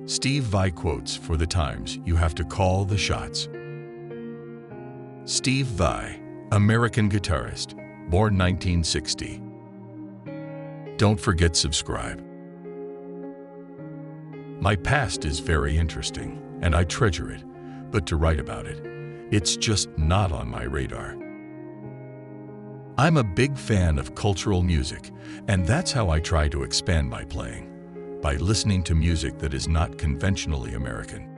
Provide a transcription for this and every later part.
Steve Vai quotes for the times you have to call the shots. Steve Vai, American guitarist, born 1960. Don't forget subscribe. My past is very interesting, and I treasure it, but to write about it, it's just not on my radar. I'm a big fan of cultural music, and that's how I try to expand my playing, by listening to music that is not conventionally American.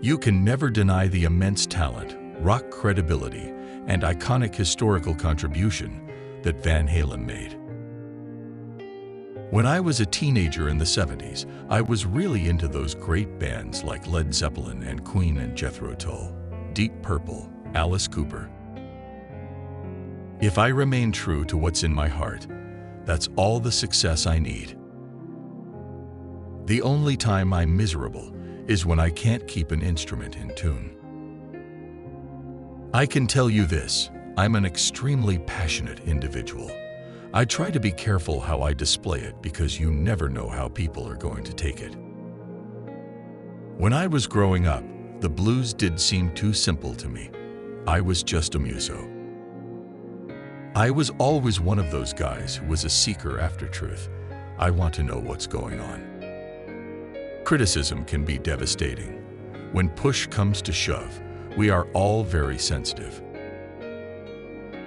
You can never deny the immense talent, rock credibility, and iconic historical contribution that Van Halen made. When I was a teenager in the 70s, I was really into those great bands like Led Zeppelin and Queen and Jethro Tull, Deep Purple, Alice Cooper. If I remain true to what's in my heart, that's all the success I need. The only time I'm miserable is when I can't keep an instrument in tune. I can tell you this, I'm an extremely passionate individual. I try to be careful how I display it because you never know how people are going to take it. When I was growing up, the blues did seem too simple to me. I was just a muso. I was always one of those guys who was a seeker after truth. I want to know what's going on. Criticism can be devastating. When push comes to shove, we are all very sensitive.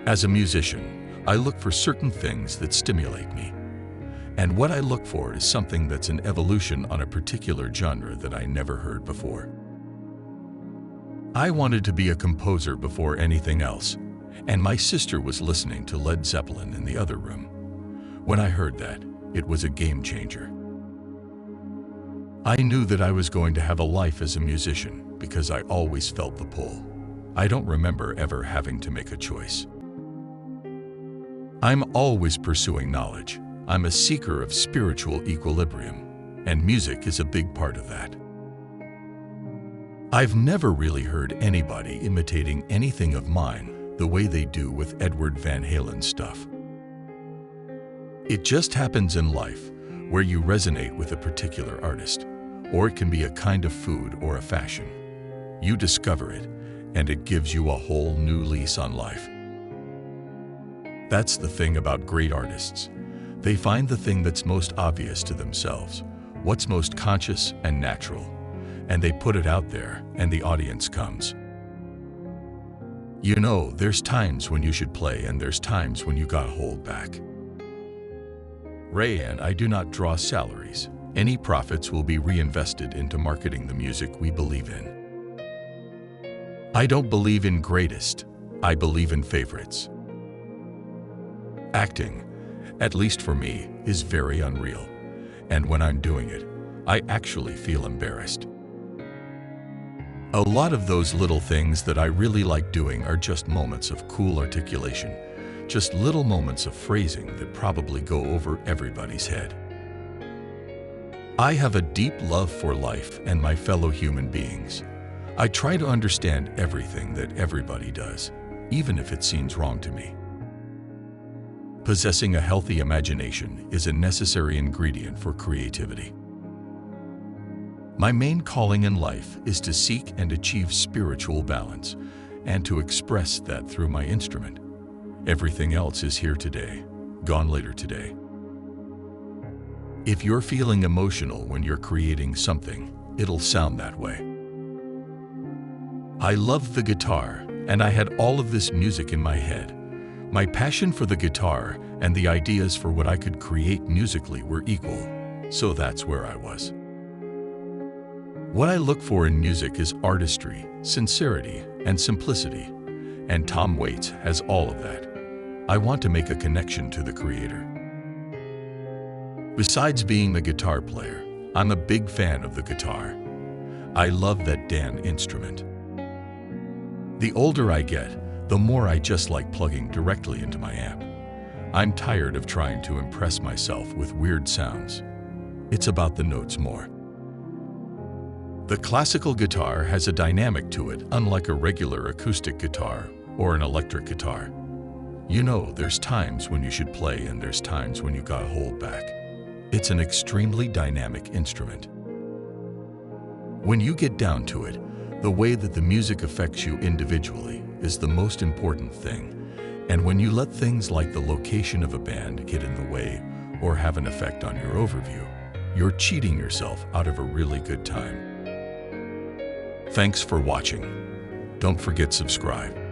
As a musician, I look for certain things that stimulate me. And what I look for is something that's an evolution on a particular genre that I never heard before. I wanted to be a composer before anything else, and my sister was listening to Led Zeppelin in the other room. When I heard that, it was a game changer. I knew that I was going to have a life as a musician because I always felt the pull. I don't remember ever having to make a choice. I'm always pursuing knowledge. I'm a seeker of spiritual equilibrium, and music is a big part of that. I've never really heard anybody imitating anything of mine the way they do with Edward Van Halen stuff. It just happens in life where you resonate with a particular artist, or it can be a kind of food or a fashion. You discover it, and it gives you a whole new lease on life. That's the thing about great artists. They find the thing that's most obvious to themselves, what's most conscious and natural, and they put it out there, and the audience comes. You know, there's times when you should play and there's times when you gotta hold back. Ray and I do not draw salaries. Any profits will be reinvested into marketing the music we believe in. I don't believe in greatest, I believe in favorites. Acting, at least for me, is very unreal, and when I'm doing it, I actually feel embarrassed. A lot of those little things that I really like doing are just moments of cool articulation, just little moments of phrasing that probably go over everybody's head. I have a deep love for life and my fellow human beings. I try to understand everything that everybody does, even if it seems wrong to me. Possessing a healthy imagination is a necessary ingredient for creativity. My main calling in life is to seek and achieve spiritual balance and to express that through my instrument. Everything else is here today, gone later today. If you're feeling emotional when you're creating something, it'll sound that way. I love the guitar, and I had all of this music in my head. My passion for the guitar and the ideas for what I could create musically were equal, so that's where I was. What I look for in music is artistry, sincerity, and simplicity, and Tom Waits has all of that. I want to make a connection to the creator. Besides being a guitar player, I'm a big fan of the guitar. I love that damn instrument. The older I get, the more I just like plugging directly into my amp. I'm tired of trying to impress myself with weird sounds. It's about the notes more. The classical guitar has a dynamic to it unlike a regular acoustic guitar or an electric guitar. You know, there's times when you should play and there's times when you gotta hold back. It's an extremely dynamic instrument. When you get down to it, the way that the music affects you individually is the most important thing. And when you let things like the location of a band get in the way or have an effect on your overview, you're cheating yourself out of a really good time. Thanks for watching. Don't forget subscribe.